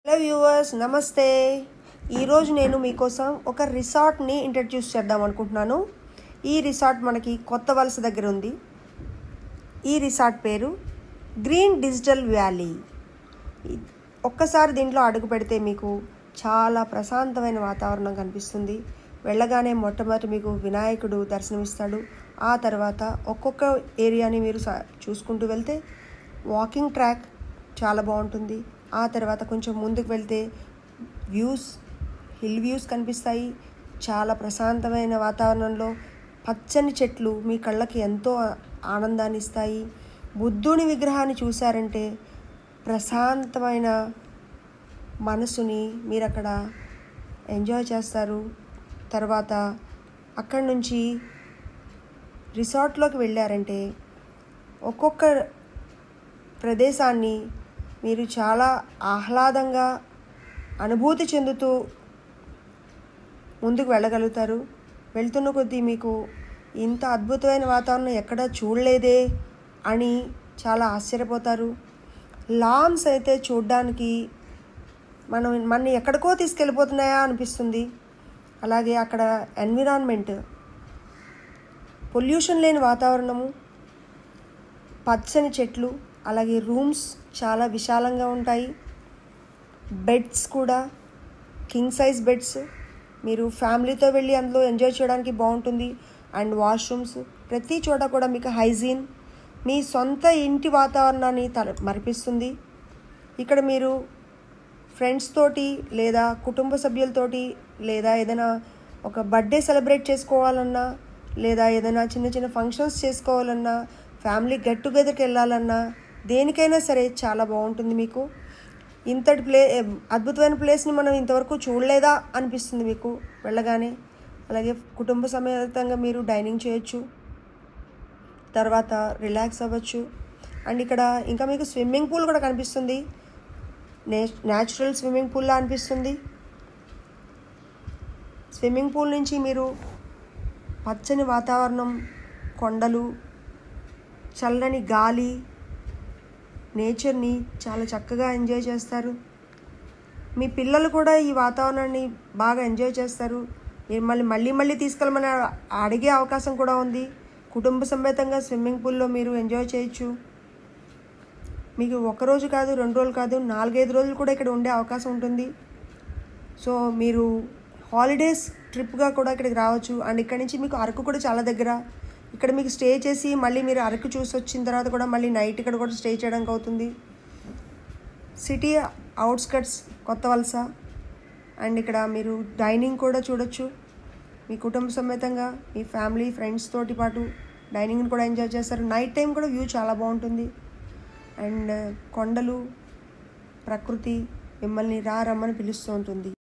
Hello viewers, నమస్తే. ఈరోజు నేను మీకోసం ఒక రిసార్ట్ని ఇంట్రడ్యూస్ చేద్దాం అనుకుంటున్నాను. ఈ రిసార్ట్ మనకి కొత్త వలస దగ్గర ఉంది. ఈ రిసార్ట్ పేరు గ్రీన్ డిజిటల్ వ్యాలీ. ఒక్కసారి దీంట్లో అడుగు పెడితే మీకు చాలా ప్రశాంతమైన వాతావరణం కనిపిస్తుంది. వెళ్ళగానే మొట్టమొదటి మీకు వినాయకుడు దర్శనమిస్తాడు. ఆ తర్వాత ఒక్కొక్క ఏరియాని మీరు చూసుకుంటూ వెళ్తే వాకింగ్ ట్రాక్ చాలా బాగుంటుంది. ఆ తర్వాత కొంచెం ముందుకు వెళ్తే హిల్ వ్యూస్ కనిపిస్తాయి. చాలా ప్రశాంతమైన వాతావరణంలో పచ్చని చెట్లు మీ కళ్ళకి ఎంతో ఆనందాన్ని ఇస్తాయి. బుద్ధుని విగ్రహాన్ని చూశారంటే ప్రశాంతమైన మనసుని మీరు అక్కడ ఎంజాయ్ చేస్తారు. తర్వాత అక్కడి నుంచి రిసార్ట్లోకి వెళ్ళారంటే ఒక్కొక్క ప్రదేశాన్ని మీరు చాలా ఆహ్లాదంగా అనుభూతి చెందుతూ ముందుకు వెళ్ళగలుగుతారు. వెళ్తున్న కొద్దీ మీకు ఇంత అద్భుతమైన వాతావరణం ఎక్కడా చూడలేదే అని చాలా ఆశ్చర్యపోతారు. లాన్స్ అయితే చూడడానికి మనని ఎక్కడికో తీసుకెళ్ళిపోతున్నాయా అనిపిస్తుంది. అలాగే అక్కడ ఎన్విరాన్మెంట్, పొల్యూషన్ లేని వాతావరణము, పచ్చని చెట్లు, అలాగే రూమ్స్ చాలా విశాలంగా ఉంటాయి. బెడ్స్ కూడా కింగ్ సైజ్ బెడ్స్. మీరు ఫ్యామిలీతో వెళ్ళి అందులో ఎంజాయ్ చేయడానికి బాగుంటుంది. అండ్ వాష్రూమ్స్ ప్రతి చోట కూడా మీకు హైజీన్, మీ సొంత ఇంటి వాతావరణాన్ని మరిపిస్తుంది. ఇక్కడ మీరు ఫ్రెండ్స్ తోటి లేదా కుటుంబ సభ్యులతోటి లేదా ఏదైనా ఒక బర్త్డే సెలబ్రేట్ చేసుకోవాలన్నా లేదా ఏదైనా చిన్న చిన్న ఫంక్షన్స్ చేసుకోవాలన్నా, ఫ్యామిలీ గెట్ టుగెదర్కి వెళ్ళాలన్నా, దేనికైనా సరే చాలా బాగుంటుంది. మీకు ఇంతటి అద్భుతమైన ప్లేస్ని మనం ఇంతవరకు చూడలేదా అనిపిస్తుంది మీకు వెళ్ళగానే. అలాగే కుటుంబ సమేతంగా మీరు డైనింగ్ చేయొచ్చు, తర్వాత రిలాక్స్ అవ్వచ్చు. అండ్ ఇక్కడ ఇంకా మీకు స్విమ్మింగ్ పూల్ కూడా కనిపిస్తుంది. న్యాచురల్ స్విమ్మింగ్ పూల్లా అనిపిస్తుంది. స్విమ్మింగ్ పూల్ నుంచి మీరు పచ్చని వాతావరణం, కొండలు, చల్లని గాలి, నేచర్ని చాలా చక్కగా ఎంజాయ్ చేస్తారు. మీ పిల్లలు కూడా ఈ వాతావరణాన్ని బాగా ఎంజాయ్ చేస్తారు. మిమ్మల్ని మళ్ళీ తీసుకెళ్ళమని అడిగే అవకాశం కూడా ఉంది. కుటుంబ సమేతంగా స్విమ్మింగ్ పూల్లో మీరు ఎంజాయ్ చేయొచ్చు. మీకు ఒకరోజు కాదు, 2 రోజులు కాదు, 4-5 రోజులు కూడా ఇక్కడ ఉండే అవకాశం ఉంటుంది. సో మీరు హాలిడేస్ ట్రిప్గా కూడా ఇక్కడికి రావచ్చు. అండ్ ఇక్కడ నుంచి మీకు అరకు కూడా చాలా దగ్గర. ఇక్కడ మీకు స్టే చేసి మళ్ళీ మీరు అరకు చూసి వచ్చిన తర్వాత కూడా మళ్ళీ నైట్ ఇక్కడ కూడా స్టే చేయడానికి అవుతుంది. సిటీ అవుట్స్కట్స్ కొత్త వలస. అండ్ ఇక్కడ మీరు డైనింగ్ కూడా చూడొచ్చు. మీ కుటుంబ సమేతంగా మీ ఫ్యామిలీ ఫ్రెండ్స్ తోటి పాటు డైనింగ్ని కూడా ఎంజాయ్ చేస్తారు. నైట్ టైం కూడా వ్యూ చాలా బాగుంటుంది. అండ్ కొండలు, ప్రకృతి మిమ్మల్ని రమ్మని పిలుస్తూ ఉంటుంది.